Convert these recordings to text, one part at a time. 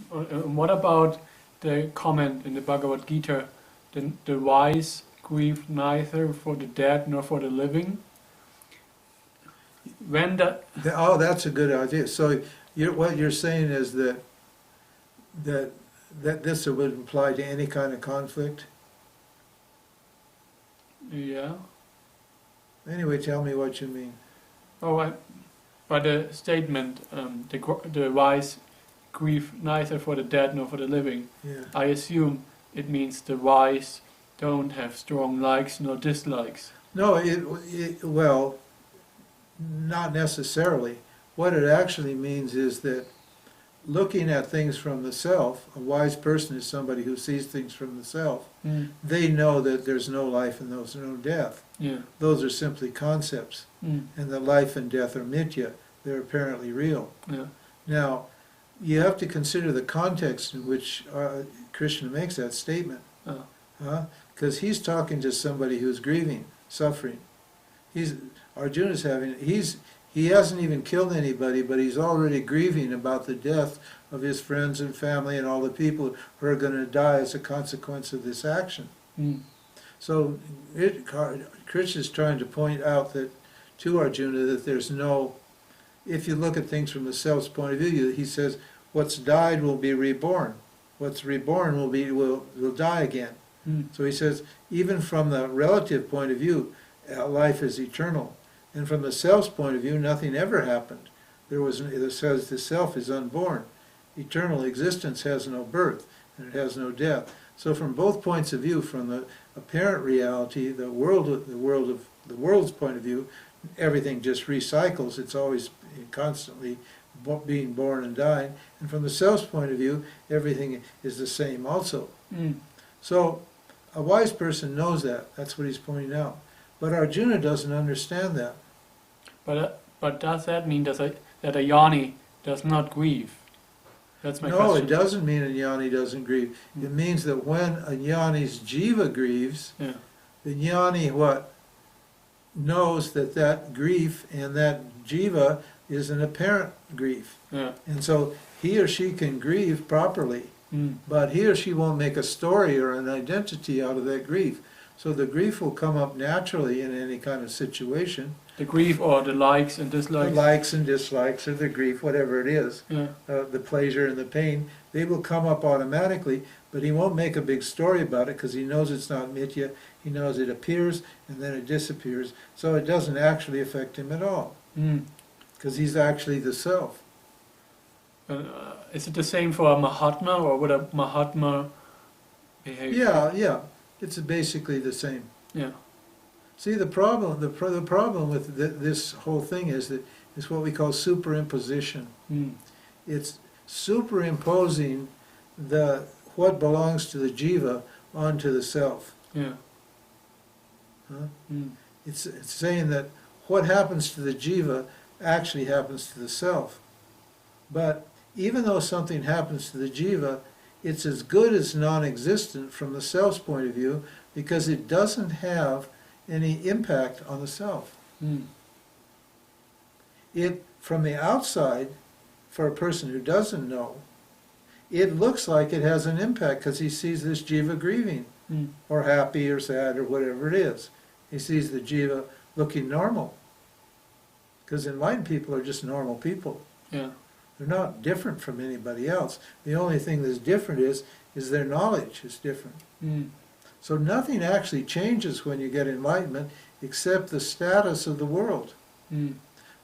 What about the comment in the Bhagavad Gita, the wise grieve neither for the dead nor for the living? When Oh, that's a good idea. So what you're saying is that this would apply to any kind of conflict? yeah. Anyway, tell me what you mean. Oh, by the statement, the wise grieve neither for the dead nor for the living. Yeah. I assume it means the wise don't have strong likes nor dislikes. No, well, not necessarily. What it actually means is that looking at things from the self, a wise person is somebody who sees things from the self. Mm. They know that there's no life and there's no death. Yeah. Those are simply concepts. Mm. And that life and death are mithya. They're apparently real. Yeah. Now, you have to consider the context in which Krishna makes that statement. Because he's talking to somebody who's grieving, suffering. Arjuna's he hasn't even killed anybody, but he's already grieving about the death of his friends and family and all the people who are going to die as a consequence of this action. Mm. So Krishna is trying to point out that to Arjuna that there's no, if you look at things from the self's point of view, he says, what's died will be reborn. What's reborn will die again. Mm. So he says, even from the relative point of view, life is eternal. And from the self's point of view, nothing ever happened. It says the self is unborn. Eternal existence has no birth, and it has no death. So from both points of view, from the apparent reality, the world's point of view, everything just recycles. It's always constantly being born and dying. And from the self's point of view, everything is the same also. Mm. So a wise person knows that. That's what he's pointing out. But Arjuna doesn't understand that. But does that mean that a jnani does not grieve? That's my question. No, it doesn't mean a jnani doesn't grieve. Mm. It means that when a jnani's jiva grieves, Yeah. the jnani knows that grief and that jiva is an apparent grief. Yeah. And so he or she can grieve properly, Mm. but he or she won't make a story or an identity out of that grief. So the grief will come up naturally in any kind of situation. The grief or the likes and dislikes. The likes and dislikes, or the grief, whatever it is, Yeah. the pleasure and the pain, they will come up automatically, but he won't make a big story about it because he knows it's not mithya. He knows it appears and then it disappears. So it doesn't actually affect him at all Mm. because he's actually the self. Is it the same for a Mahatma, or would a Mahatma behave? Yeah, it's basically the same. Yeah. See, the problem with this whole thing is what we call superimposition. Mm. It's superimposing what belongs to the jiva onto the self. Yeah. Huh? Mm. It's saying that what happens to the jiva actually happens to the self. But even though something happens to the jiva, it's as good as non-existent from the self's point of view because it doesn't have any impact on the self. Mm. From the outside, for a person who doesn't know, it looks like it has an impact because he sees this jiva grieving, Mm. or happy or sad or whatever it is. He sees the jiva looking normal. Because enlightened people are just normal people. Yeah. They're not different from anybody else. The only thing that's different is their knowledge is different. Mm. So nothing actually changes when you get enlightenment except the status of the world. Mm.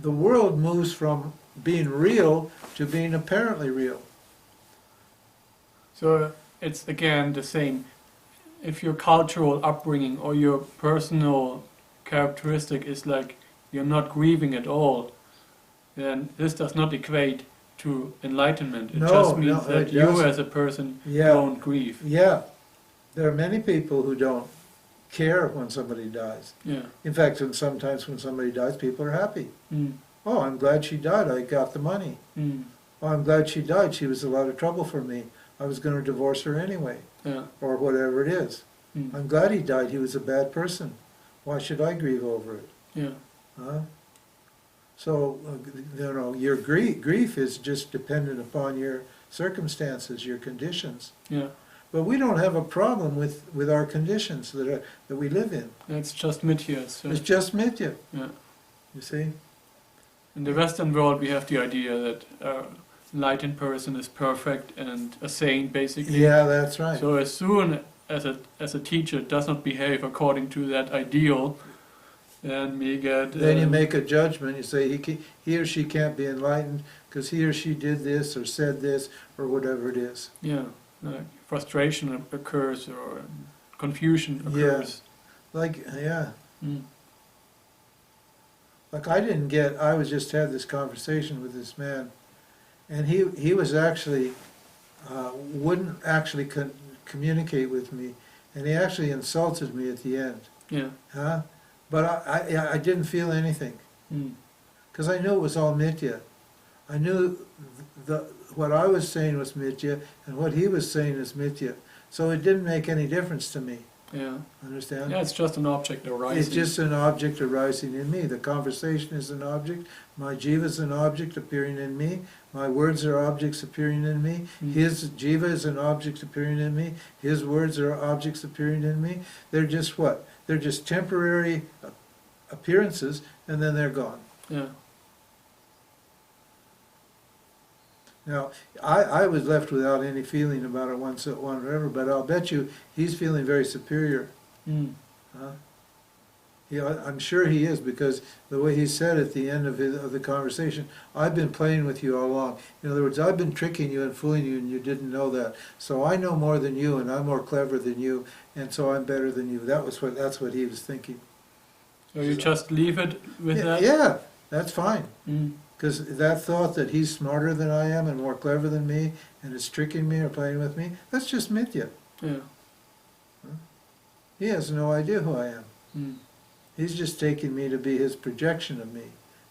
The world moves from being real to being apparently real. So it's again the same. If your cultural upbringing or your personal characteristic is like you're not grieving at all, then this does not equate to enlightenment. It just means that you as a person don't grieve. Yeah. There are many people who don't care when somebody dies. Yeah. In fact, sometimes when somebody dies, people are happy. Mm. Oh, I'm glad she died. I got the money. Mm. Oh, I'm glad she died. She was a lot of trouble for me. I was going to divorce her anyway. Yeah. Or whatever it is. Mm. I'm glad he died. He was a bad person. Why should I grieve over it? Yeah. Huh? So, your grief is just dependent upon your circumstances, your conditions. Yeah, But we don't have a problem with our conditions that we live in. it's just mithya. So, It's just mithya, yeah. you see? In the Western world, we have the idea that a enlightened person is perfect and a saint, basically. Yeah, that's right. So as soon as a teacher does not behave according to that ideal, then we get. Then you make a judgment. You say he or she can't be enlightened because he or she did this or said this or whatever it is. Yeah, like frustration occurs or confusion occurs. Yeah. Mm. Like I was just had this conversation with this man, and he was actually, wouldn't actually communicate with me, and he actually insulted me at the end. Yeah. Huh? But I didn't feel anything, Mm. because I knew it was all mithya. I knew what I was saying was mithya, and what he was saying is mithya. So it didn't make any difference to me. Yeah. Understand? Yeah, it's just an object arising. It's just an object arising in me. The conversation is an object. My jiva is an object appearing in me. My words are objects appearing in me. Mm. His jiva is an object appearing in me. His words are objects appearing in me. They're just what? They're just temporary appearances, and then they're gone. Yeah. Now, I was left without any feeling about it whatsoever, but I'll bet you he's feeling very superior. Mm. Huh? Yeah, I'm sure he is, because the way he said at the end of the conversation, I've been playing with you all along. In other words, I've been tricking you and fooling you, and you didn't know that. So I know more than you, and I'm more clever than you, and so I'm better than you. That's what he was thinking. So you just leave it with that? Yeah, that's fine. Mm. Because that thought that he's smarter than I am and more clever than me, and is tricking me or playing with me, that's just mithya. Yeah. He has no idea who I am. Mm. He's just taking me to be his projection of me,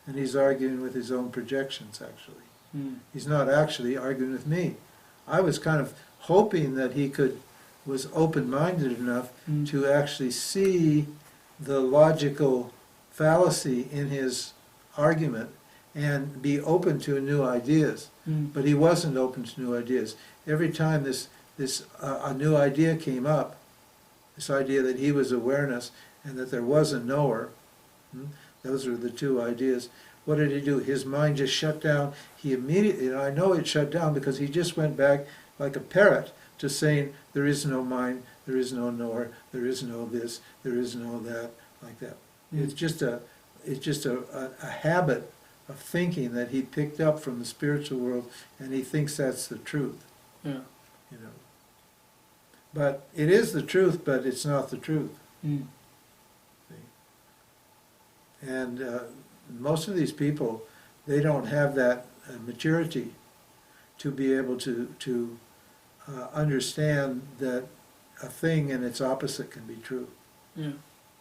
and he's arguing with his own projections, actually. Mm. He's not actually arguing with me. I was kind of hoping that he was open-minded enough Mm. to actually see the logical fallacy in his argument and be open to new ideas. Mm. But he wasn't open to new ideas. Every time a new idea came up, this idea that he was awareness and that there was a knower, those are the two ideas. What did he do? His mind just shut down. He immediately, and I know it shut down because he just went back like a parrot to saying, there is no mind, there is no knower, there is no this, there is no that, like that. Mm. It's just a habit of thinking that he picked up from the spiritual world, and he thinks that's the truth. Yeah. You know. But it is the truth, but it's not the truth. Mm. And most of these people, they don't have that maturity to be able to understand that a thing and its opposite can be true, Yeah.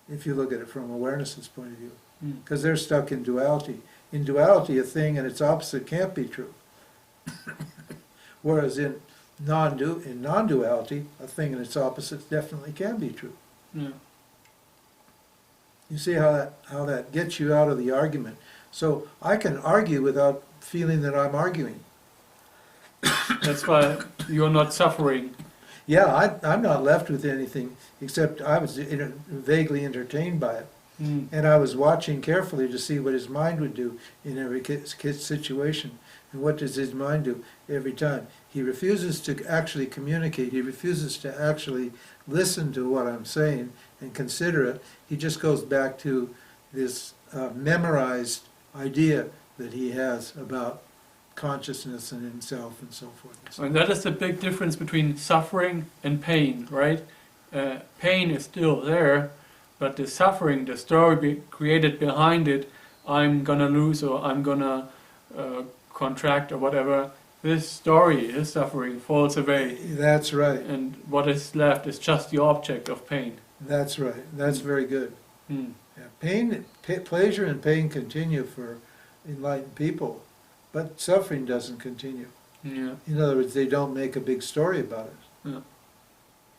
if you look at it from awareness's point of view. Mm. Because they're stuck in duality. In duality, a thing and its opposite can't be true. Whereas in non-duality, a thing and its opposite definitely can be true. Yeah. You see how that gets you out of the argument. So I can argue without feeling that I'm arguing. That's why you're not suffering. Yeah, I'm not left with anything except I was vaguely entertained by it. Mm. And I was watching carefully to see what his mind would do in every situation. And what does his mind do every time? He refuses to actually communicate. He refuses to actually listen to what I'm saying and consider it. He just goes back to this memorized idea that he has about consciousness and himself and so forth. And that is the big difference between suffering and pain, right? Pain is still there, but the suffering, the story created behind it, I'm gonna lose or I'm gonna contract or whatever, this story, this suffering falls away. That's right. And what is left is just the object of pain. That's right. That's very good. Mm. Yeah. Pleasure and pain continue for enlightened people, but suffering doesn't continue. Yeah. In other words, they don't make a big story about it. Yeah.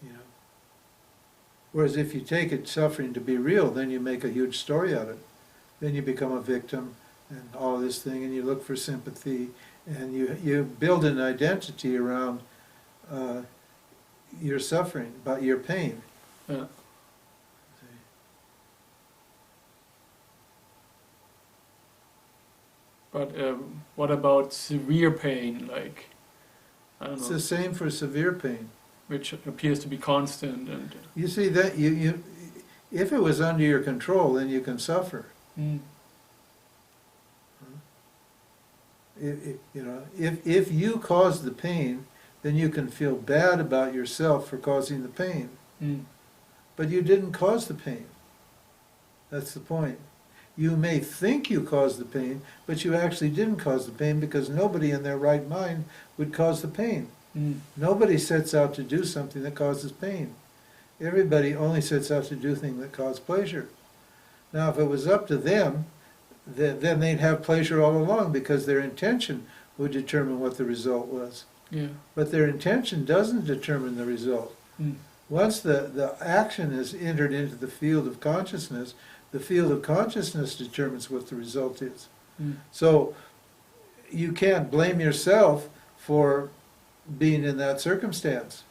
You know. Whereas if you take it suffering to be real, then you make a huge story out of it. Then you become a victim, and all this thing, and you look for sympathy, and you build an identity around your suffering, about your pain. Yeah. But what about severe pain, like, I don't It's know, the same for severe pain. which appears to be constant and You see that you if it was under your control, then you can suffer. mm, You know, if you cause the pain, then you can feel bad about yourself for causing the pain. mm, But you didn't cause the pain. That's the point. You may think you caused the pain, but you actually didn't cause the pain, because nobody in their right mind would cause the pain. mm, Nobody sets out to do something that causes pain. Everybody only sets out to do things that cause pleasure. Now, if it was up to them, then they'd have pleasure all along, because their intention would determine what the result was. yeah, But their intention doesn't determine the result. mm, Once the action is entered into the field of consciousness, the field of consciousness determines what the result is. mm, So you can't blame yourself for being in that circumstance.